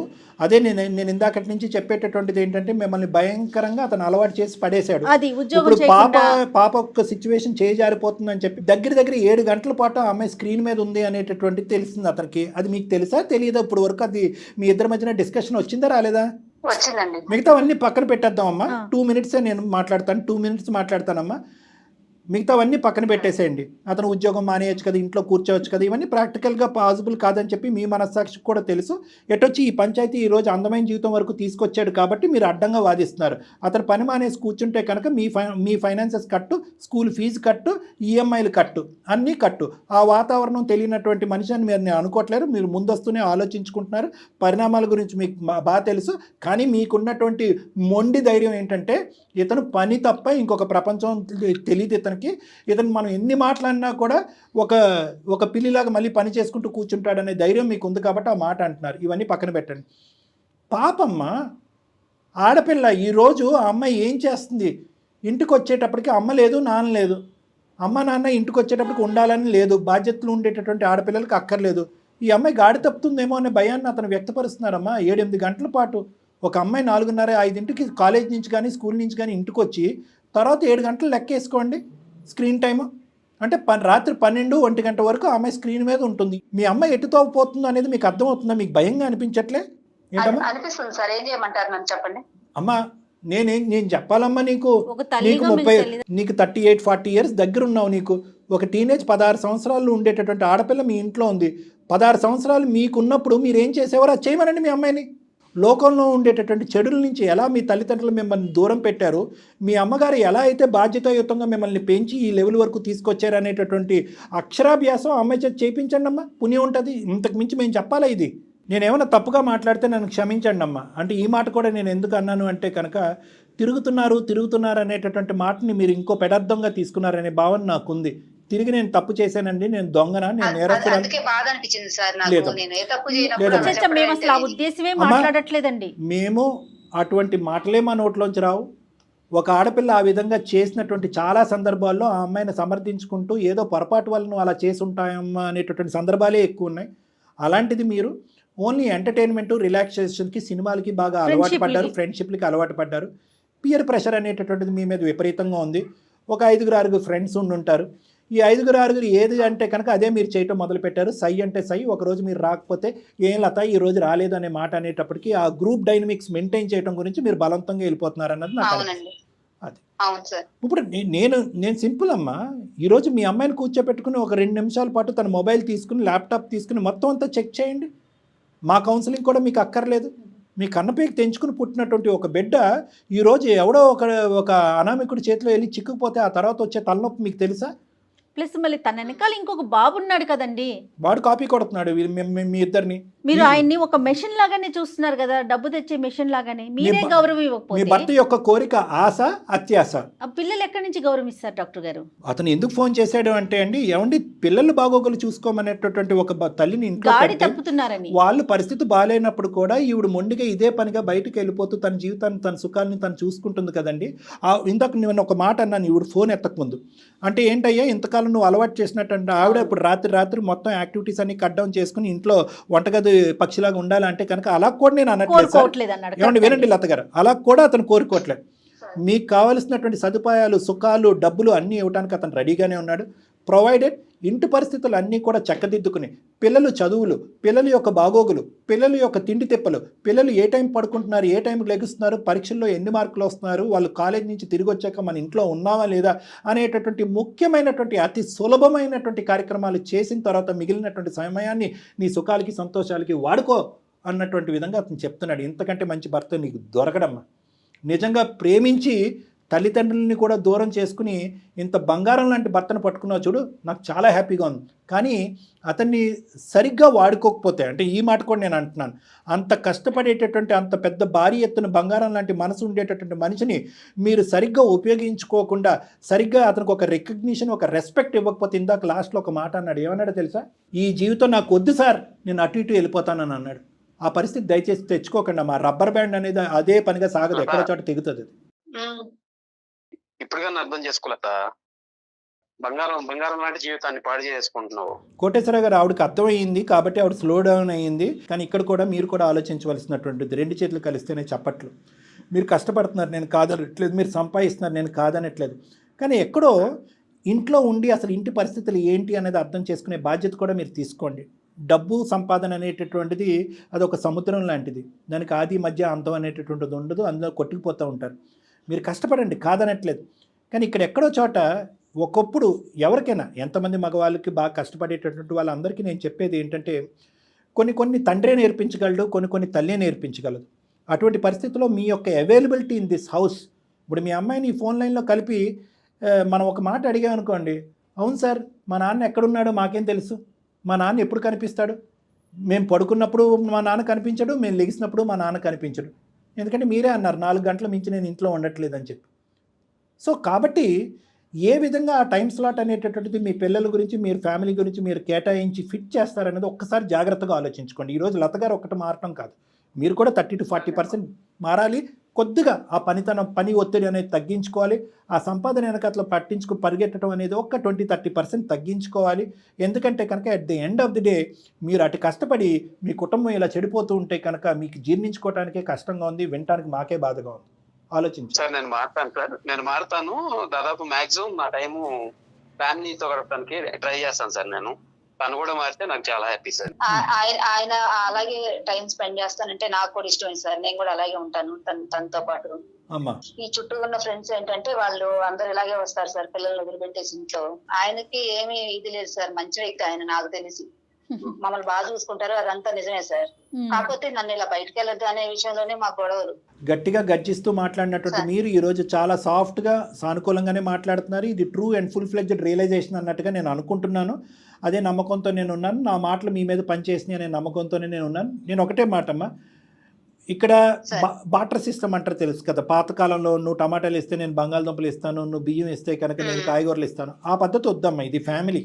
అదే నేను ఇందాకటి నుంచి చెప్పేటటువంటిది ఏంటంటే మిమ్మల్ని భయంకరంగా అతను అలవాటు చేసి పడేశాడు. అది ఉద్యోగం ఇప్పుడు చేయకుండా పాప ఒక సిచ్యువేషన్ చేజారిపోతుందని చెప్పి దగ్గర 7 గంటల పాటు ఆ అమ్మాయి స్క్రీన్ మీద ఉంది అనేటటువంటిది తెలిసింది అతనికి. అది మీకు తెలుసా తెలియదా? ఇప్పుడు వరకు అది మీ ఇద్దరి మధ్యన డిస్కషన్ వచ్చిందా రాలేదా? వచ్చిందండి. మిగతావన్నీ పక్కన పెట్టేద్దామమ్మా. 2 minutes నేను మాట్లాడతాను, 2 minutes మాట్లాడతానమ్మా. మిగతావన్నీ పక్కన పెట్టేసేయండి. అతను ఉద్యోగం మానేయచ్చు కదా, ఇంట్లో కూర్చోవచ్చు కదా, ఇవన్నీ ప్రాక్టికల్గా పాసిబుల్ కాదని చెప్పి మీ మనస్సాక్షికి కూడా తెలుసు. ఎటొచ్చి ఈ పంచాయతీ ఈరోజు అందమైన జీవితం వరకు తీసుకొచ్చాడు కాబట్టి మీరు అడ్డంగా వాదిస్తున్నారు. అతను పని మానేసి కూర్చుంటే కనుక మీ ఫైనాన్సెస్ కట్టు, స్కూల్ ఫీజు కట్టు, ఈఎంఐలు కట్టు, అన్నీ కట్టు. ఆ వాతావరణం తెలియనటువంటి మనిషి అని మీరు అనుకోవట్లేరు. మీరు ముందొస్తూనే ఆలోచించుకుంటున్నారు. పరిణామాల గురించి మీకు బాగా తెలుసు. కానీ మీకున్నటువంటి మొండి ధైర్యం ఏంటంటే ఇతను పని తప్ప ఇంకొక ప్రపంచం తెలియదు ఇతనికి. ఇతను మనం ఎన్ని మాట్లాడినా కూడా ఒక పిల్లిలాగా మళ్ళీ పని చేసుకుంటూ కూర్చుంటాడనే ధైర్యం మీకు ఉంది కాబట్టి ఆ మాట అంటున్నారు. ఇవన్నీ పక్కన పెట్టండి. పాపమ్మ ఆడపిల్ల ఈరోజు ఆ అమ్మాయి ఏం చేస్తుంది? ఇంటికి వచ్చేటప్పటికి అమ్మ లేదు, నాన్న లేదు. అమ్మ నాన్న ఇంటికి వచ్చేటప్పటికి ఉండాలని లేదు. బాధ్యతలు ఉండేటటువంటి ఆడపిల్లలకి అక్కర్లేదు. ఈ అమ్మాయి గాడి తప్పుతుందేమో అనే భయాన్ని అతను వ్యక్తపరుస్తున్నారమ్మా. 7-8 గంటల పాటు ఒక అమ్మాయి 4:30-5 కాలేజ్ నుంచి కానీ స్కూల్ నుంచి కానీ ఇంటికి వచ్చి తర్వాత 7 గంటలు లెక్కేసుకోండి స్క్రీన్ టైము. అంటే రాత్రి 12-1 గంట వరకు ఆ అమ్మాయి స్క్రీన్ మీద ఉంటుంది. మీ అమ్మాయి ఎటు తోకపోతుందో అనేది మీకు అర్థమవుతుందా? మీకు భయంగా అనిపించట్లే? ఏంటమ్మా అనిపిస్తుంది సార్. ఏం చేయమంటారు నన్ను చెప్పండి. అమ్మా నేను చెప్పాలమ్మా నీకు. ఒక తల్లిగా మీకు 30 తెలీదా? నీకు 38-40 years దగ్గర ఉన్నావు. నీకు ఒక టీనేజ్ 16 సంవత్సరాలు ఉండేటటువంటి ఆడపిల్ల మీ ఇంట్లో ఉంది. 16 సంవత్సరాలు మీకున్నప్పుడు మీరు ఏం చేసేవారో అది చేయమనండి మీ అమ్మాయిని. లోకంలో ఉండేటటువంటి చెడుల నుంచి ఎలా మీ తల్లిదండ్రులు మిమ్మల్ని దూరం పెట్టారు, మీ అమ్మగారు ఎలా అయితే బాధ్యతాయుతంగా మిమ్మల్ని పెంచి ఈ లెవెల్ వరకు తీసుకొచ్చారు అనేటటువంటి అక్షరాభ్యాసం అమ్మాయి చేత చేయించండి అమ్మా. పుణ్యం ఉంటుంది. ఇంతకు మించి మేము చెప్పాలా? ఇది నేనేమైనా తప్పుగా మాట్లాడితే నన్ను క్షమించండి అమ్మా. అంటే ఈ మాట కూడా నేను ఎందుకు అన్నాను అంటే కనుక తిరుగుతున్నారు అనేటటువంటి మాటని మీరు ఇంకో పెడార్థంగా తీసుకున్నారనే భావన నాకుంది. తిరిగి నేను తప్పు చేశానండి, నేను దొంగనా, నేను నేరస్తురాలు. అందుకే బాధ అనిపించింది సార్ నాకు. లేదు. నేను ఏ తప్పు లేదు. చేయనప్పుడు మేము అసలు ఆ ఉద్దేశమే మాట్లాడట్లేదండి. మేము అటువంటి మాటలే మా నోట్లోంచి రావు. ఒక ఆడపిల్ల ఆ విధంగా చేసినటువంటి చాలా సందర్భాల్లో ఆ అమ్మాయిని సమర్థించుకుంటూ ఏదో పొరపాటు వల్ల నువ్వు అలా చేసి ఉంటాయమ్మా అనేటటువంటి సందర్భాలే ఎక్కువ ఉన్నాయి. అలాంటిది మీరు ఓన్లీ ఎంటర్టైన్మెంట్, రిలాక్సేషన్కి, సినిమాలకి బాగా అలవాటు పడ్డారు, ఫ్రెండ్షిప్లకి అలవాటు పడ్డారు. పియర్ ప్రెషర్ అనేటటువంటిది మీ మీద విపరీతంగా ఉంది. ఒక 5-6 ఫ్రెండ్స్ ఉండుంటారు. ఈ 5-6 ఏది అంటే కనుక అదే మీరు చేయటం మొదలుపెట్టారు. సై అంటే సై. ఒకరోజు మీరు రాకపోతే ఏం లత ఈరోజు రాలేదు అనే మాట అనేటప్పటికీ ఆ గ్రూప్ డైనమిక్స్ మెయింటైన్ చేయడం గురించి మీరు బలవంతంగా వెళ్ళిపోతున్నారు అన్నది నాకు అవునండి. అది. అవును సార్. ఇప్పుడు నేను సింపుల్ అమ్మా. ఈరోజు మీ అమ్మాయిని కూర్చోపెట్టుకుని ఒక 2 నిమిషాల పాటు తన మొబైల్ తీసుకుని, ల్యాప్టాప్ తీసుకుని మొత్తం అంతా చెక్ చేయండి. మా కౌన్సిలింగ్ కూడా మీకు అక్కర్లేదు. మీ కన్నపైకి తెంచుకుని పుట్టినటువంటి ఒక బిడ్డ ఈరోజు ఎవడో ఒక అనామికుడి చేతిలో వెళ్ళి చిక్కుకుపోతే ఆ తర్వాత వచ్చే తలనొప్పి మీకు తెలుసా? ప్లస్ మళ్ళీ తన వెనకాల ఇంకొక బాబు ఉన్నాడు కదండి. వాడు కాపీ కొడుతున్నాడు మీ ఇద్దరిని. మీరు ఆయన్ని ఒక మెషిన్ లాగానే చూస్తున్నారు కదా, డబ్బు తెచ్చే మెషిన్ లాగానే. మీరే గౌరవం మీ ఇవ్వకపోతే భర్త యొక్క కోరిక ఆశ, అత్యాశ. ఆ పిల్లలు ఎక్కడి నుంచి గౌరవిస్తారు డాక్టర్ గారు? అతను ఎందుకు ఫోన్ చేశాడు అంటే అండి, ఏమండి పిల్లలు బాగోగులు చూసుకోమనేటటువంటి ఒక తల్లిని ఇంట్లో గాడి పెడితే తప్పుతున్నారని. వాళ్ళు పరిస్థితి బాగాలేనప్పుడు కూడా ఈవిడ మొండిగా ఇదే పనిగా బయటకు వెళ్ళిపోతూ తన జీవితాన్ని, తన సుఖాన్ని తను చూసుకుంటుంది కదండి. ఇందాక నేను ఒక మాట అన్నాను ఈవిడ ఫోన్ ఎత్తకముందు. అంటే ఏంటయ్యా ఇంతకాలం నువ్వు అలవాటు చేసినట్టు ఆవిడ ఇప్పుడు రాత్రి మొత్తం యాక్టివిటీస్ అన్ని కట్ డౌన్ చేసుకుని ఇంట్లో వంటగది పక్షిలాగా ఉండాలంటే కనుక అలా కూడా నేను కోరుకోవట్లేదు అన్నాడు. ఏమండి వినండి లత గారు, అలా కూడా అతను కోరుకోవట్లేదు. మీకు కావలసినటువంటి సదుపాయాలు, సుఖాలు, డబ్బులు అన్నీ ఇవ్వడానికి అతను రెడీగానే ఉన్నాడు. ప్రొవైడెడ్ ఇంటి పరిస్థితులు అన్నీ కూడా చక్కదిద్దుకుని పిల్లలు చదువులు, పిల్లల యొక్క బాగోగులు, పిల్లల యొక్క తిండి తిప్పలు, పిల్లలు ఏ టైం పడుకుంటున్నారు, ఏ టైంకి లెగుస్తున్నారు, పరీక్షల్లో ఎన్ని మార్కులు వస్తున్నారు, వాళ్ళు కాలేజ్ నుంచి తిరిగి వచ్చాక మన ఇంట్లో ఉన్నావా లేదా అనేటటువంటి ముఖ్యమైనటువంటి అతి సులభమైనటువంటి కార్యక్రమాలు చేసిన తర్వాత మిగిలినటువంటి సమయాన్ని నీ సుఖాలకి సంతోషాలకి వాడుకో అన్నటువంటి విధంగా అతను చెప్తున్నాడు. ఇంతకంటే మంచి భర్త నీకు దొరకడమ్మా. నిజంగా ప్రేమించి తల్లిదండ్రులని కూడా దూరం చేసుకుని ఇంత బంగారం లాంటి భర్తను పట్టుకున్నావు చూడు, నాకు చాలా హ్యాపీగా ఉంది. కానీ అతన్ని సరిగ్గా వాడుకోకపోతే, అంటే ఈ మాట కూడా నేను అంటున్నాను, అంత కష్టపడేటటువంటి అంత పెద్ద భారీ ఎత్తున బంగారం లాంటి మనసు ఉండేటటువంటి మనిషిని మీరు సరిగ్గా ఉపయోగించుకోకుండా, సరిగ్గా అతనికి ఒక రికగ్నిషన్, ఒక రెస్పెక్ట్ ఇవ్వకపోతే, ఇందాక లాస్ట్లో ఒక మాట అన్నాడు, ఏమన్నాడో తెలుసా? ఈ జీవితం నాకు వద్దు సార్, నేను అటు ఇటు వెళ్ళిపోతానని అన్నాడు. ఆ పరిస్థితి దయచేసి తెచ్చుకోకండి. మా రబ్బర్ బ్యాండ్ అనేది అదే పనిగా సాగదు, ఎక్కడ చోట తెగుతుంది. ఇప్పుడు కానీ అర్థం చేసుకోలేక బంగారం లాంటి జీవితాన్ని పాడు చేసుకుంటున్నావు. కోటేశ్వర గారు ఆవిడకి అర్థమయ్యింది కాబట్టి ఆవిడ స్లో డౌన్ అయ్యింది. కానీ ఇక్కడ కూడా మీరు కూడా ఆలోచించవలసినటువంటిది, రెండు చేతులు కలిస్తేనే చప్పట్లు. మీరు కష్టపడుతున్నారు, నేను కాదనట్లేదు, మీరు సంపాదిస్తున్నారు, నేను కాదనట్లేదు. కానీ ఎక్కడో ఇంట్లో ఉండి అసలు ఇంటి పరిస్థితులు ఏంటి అనేది అర్థం చేసుకునే బాధ్యత కూడా మీరు తీసుకోండి. డబ్బు సంపాదన అనేటటువంటిది అదొక సముద్రం లాంటిది, దానికి ఆది మధ్య అంతం అనేటటువంటిది ఉండదు, అందులో కొట్టుకుపోతూ ఉంటారు. మీరు కష్టపడండి, కాదనట్లేదు. కానీ ఇక్కడ ఎక్కడో చోట ఒకప్పుడు ఎవరికైనా, ఎంతమంది మగవాళ్ళకి బాగా కష్టపడేటటువంటి వాళ్ళందరికీ నేను చెప్పేది ఏంటంటే, కొన్ని తండ్రే నేర్పించగలడు, కొన్ని తల్లే నేర్పించగలదు. అటువంటి పరిస్థితుల్లో మీ యొక్క అవైలబిలిటీ ఇన్ దిస్ హౌస్, ఇప్పుడు మీ అమ్మాయిని ఫోన్ లైన్లో కలిపి మనం ఒక మాట అడిగామనుకోండి, అవును సార్ మా నాన్న ఎక్కడున్నాడో మాకేం తెలుసు, మా నాన్న ఎప్పుడు కనిపిస్తాడు, మేము పడుకున్నప్పుడు మా నాన్న కనిపించడు, మేము లెగిసినప్పుడు మా నాన్న కనిపించడు, ఎందుకంటే మీరే అన్నారు 4 గంటల మించి నేను ఇంట్లో ఉండట్లేదని చెప్పి. సో కాబట్టి ఏ విధంగా ఆ టైం స్లాట్ అనేటటువంటిది మీ పిల్లల గురించి, మీరు ఫ్యామిలీ గురించి మీరు కేటాయించి ఫిట్ చేస్తారనేది ఒక్కసారి జాగ్రత్తగా ఆలోచించుకోండి. ఈరోజు లత గారు ఒకటి మారటం కాదు, మీరు కూడా 30 to 40% మారాలి. కొద్దిగా ఆ పని ఒత్తిడి అనేది తగ్గించుకోవాలి. ఆ సంపాదన వెనకట్లా పరిగెట్టడం అనేది ఒక 20-30% తగ్గించుకోవాలి. ఎందుకంటే కనుక at the end of the day మీరు అటు కష్టపడి మీ కుటుంబం ఇలా చెడిపోతూ ఉంటే కనుక మీకు జీర్ణించుకోవడానికే కష్టంగా ఉంది, వినటానికి మాకే బాధగా ఉంది. ఆలోచించండి సార్. నేను మారుతాను. దాదాపు మాక్సిమం నా టైము ఫ్యామిలీతో గడపడానికి ట్రై చేస్తాను సార్. నేను తను కూడా మారితే నాకు చాలా హ్యాపీ సార్. ఆయన అలాగే టైం స్పెండ్ చేస్తానంటే నాకు కూడా ఇష్టమే సార్. నేను కూడా అలాగే ఉంటాను తనతో పాటు. ఈ చుట్టూ ఉన్న ఫ్రెండ్స్ ఏంటంటే వాళ్ళు అందరు ఇలాగే వస్తారు సార్, పిల్లల్ని వదిలిపెట్టేసి ఇంట్లో. ఆయనకి ఏమీ ఇది లేదు సార్, మంచి వ్యక్తి ఆయన, నాకు తెలిసి మమ్మల్ని బాగా చూసుకుంటారు, అదంతా నిజమే సార్. కాకపోతే నన్ను ఇలా బయటకు వెళ్ళొద్దు అనే విషయంలోనే మా గొడవలు. గట్టిగా గర్జిస్తూ మాట్లాడినటువంటి మీరు ఈరోజు చాలా సాఫ్ట్గా సానుకూలంగానే మాట్లాడుతున్నారు. ఇది true and full fledged realisation అన్నట్టుగా నేను అనుకుంటున్నాను. అదే నమ్మకంతో నేను ఉన్నాను. నా మాటలు మీ మీద పనిచేసినాయి అనే నమ్మకంతోనే నేను ఉన్నాను. నేను ఒకటే మాటమ్మా, ఇక్కడ బాటర్ సిస్టమ్ అంటారు తెలుసు కదా, పాతకాలంలో నువ్వు టమాటాలు ఇస్తే నేను బంగాళదుంపలు ఇస్తాను, నువ్వు బియ్యం ఇస్తే కనుక నేను కాయగూరలు ఇస్తాను, ఆ పద్ధతి వద్దమ్మా. ఇది ఫ్యామిలీ.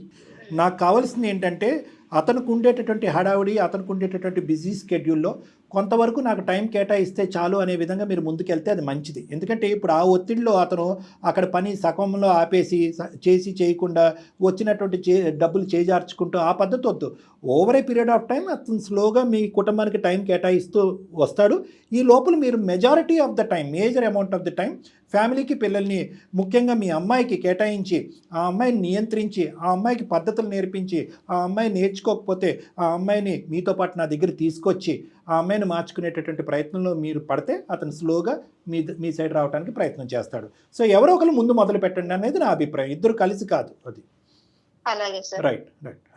నాకు కావాల్సింది ఏంటంటే అతనికి ఉండేటటువంటి హడావుడి, అతనికి ఉండేటటువంటి బిజీ స్కెడ్యూల్లో కొంతవరకు నాకు టైం కేటాయిస్తే చాలు అనే విధంగా మీరు ముందుకెళ్తే అది మంచిది. ఎందుకంటే ఇప్పుడు ఆ ఒత్తిడిలో అతను అక్కడ పని సగంలో ఆపేసి చేయకుండా వచ్చినటువంటి డబ్బులు చేజార్చుకుంటూ ఆ పద్ధతి వద్దు. Over a period of time అతను స్లోగా మీ కుటుంబానికి టైం కేటాయిస్తూ వస్తాడు. ఈ లోపల మీరు majority of the time, major amount of the time ఫ్యామిలీకి, పిల్లల్ని, ముఖ్యంగా మీ అమ్మాయికి కేటాయించి ఆ అమ్మాయిని నియంత్రించి, ఆ అమ్మాయికి పద్ధతులు నేర్పించి, ఆ అమ్మాయి నేర్చుకోకపోతే ఆ అమ్మాయిని మీతో పాటు నా దగ్గర తీసుకొచ్చి ఆ అమ్మాయిని మార్చుకునేటటువంటి ప్రయత్నంలో మీరు పడితే అతను స్లోగా మీ సైడ్ రావడానికి ప్రయత్నం చేస్తాడు. సో ఎవరో ఒకరు ముందు మొదలు పెట్టండి అనేది నా అభిప్రాయం. ఇద్దరు కలిసి కాదు. అది రైట్.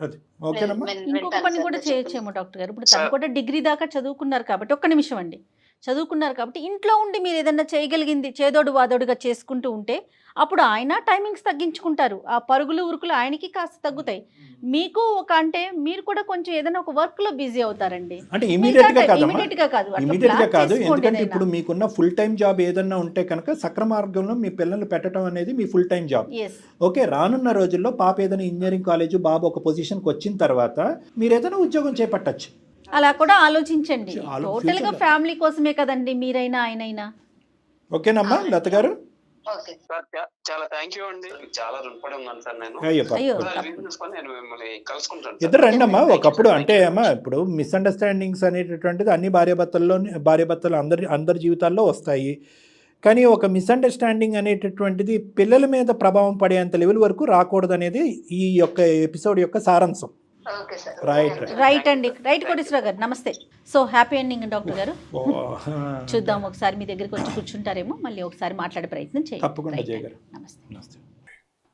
అది ఓకేనమ్మా. ఇంకొక పని కూడా చేయొచ్చేమో డాక్టర్ గారు. ఇప్పుడు తను కూడా డిగ్రీ దాకా చదువుకున్నారు కాబట్టి, ఒక్క నిమిషం అండి, చదువుకున్నారు కాబట్టి ఇంట్లో ఉండి మీరు ఏదన్నా చేయగలిగింది చేదోడు వాదోడుగా చేసుకుంటూ ఉంటే అప్పుడు ఆయన టైమింగ్స్ తగ్గించుకుంటారు. ఆ పరుగులు ఉరుకులు ఆయనకి కాస్త తగ్గుతాయి. మీకు ఒక అంటే మీరు కూడా కొంచెం ఏదైనా ఒక వర్క్ లో బిజీ అవుతారండి. అంటే ఇమీడియట్ గా కాదు. ఎందుకంటే ఇప్పుడు మీకున్న ఫుల్ టైం జాబ్ ఏదన్నా ఉంటే కనుక సక్రమార్గంలో మీ పిల్లలు పెట్టడం అనేది మీ ఫుల్ టైం జాబ్. ఓకే, రానున్న రోజుల్లో పాప ఏదైనా ఇంజనీరింగ్ కాలేజ్, బాబు ఒక పొజిషన్కి వచ్చిన తర్వాత మీరు ఏదైనా ఉద్యోగం చేపట్టచ్చు. అలా కూడా ఆలోచించండి. టోటల్ గా ఫ్యామిలీ కోసమే కదండి మీరైనా ఆయనైనా. ఓకేనమ్మా లత గారు. చాలా థ్యాంక్ యూ అండి. చాలా రుణపడి ఉన్నాను సార్. నేను మిమ్మల్ని కలుసుకుంటాను. ఇద్దరు రండి అమ్మా. ఒకప్పుడు అంటే అమ్మా ఇప్పుడు మిస్అండర్స్టాండింగ్స్ అనేటటువంటిది అన్ని భార్యాభర్తలు అందరి జీవితాల్లో వస్తాయి. కానీ ఒక మిస్అండర్స్టాండింగ్ అనేటటువంటిది పిల్లల మీద ప్రభావం పడేంత లెవెల్ వరకు రాకూడదు అనేది ఈ యొక్క ఎపిసోడ్ యొక్క సారాంశం. Okay sir. రైట్ రైట్ అండి, రైట్ కోటేశ్వర గారు నమస్తే. సో హ్యాపీ ఎండింగ్ డాక్టర్ గారు. చూద్దాం, ఒకసారి మీ దగ్గరికి వచ్చి కూర్చుంటారేమో, మళ్ళీ ఒకసారి మాట్లాడే ప్రయత్నం చేయండి. తప్పకుండా జయ గారు. నమస్తే.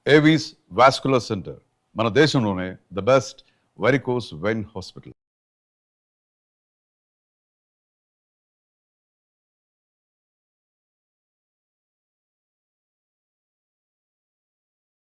ఏవీస్ వాస్కులర్ సెంటర్ మన దేశంలోనే the best varicose vein hospital.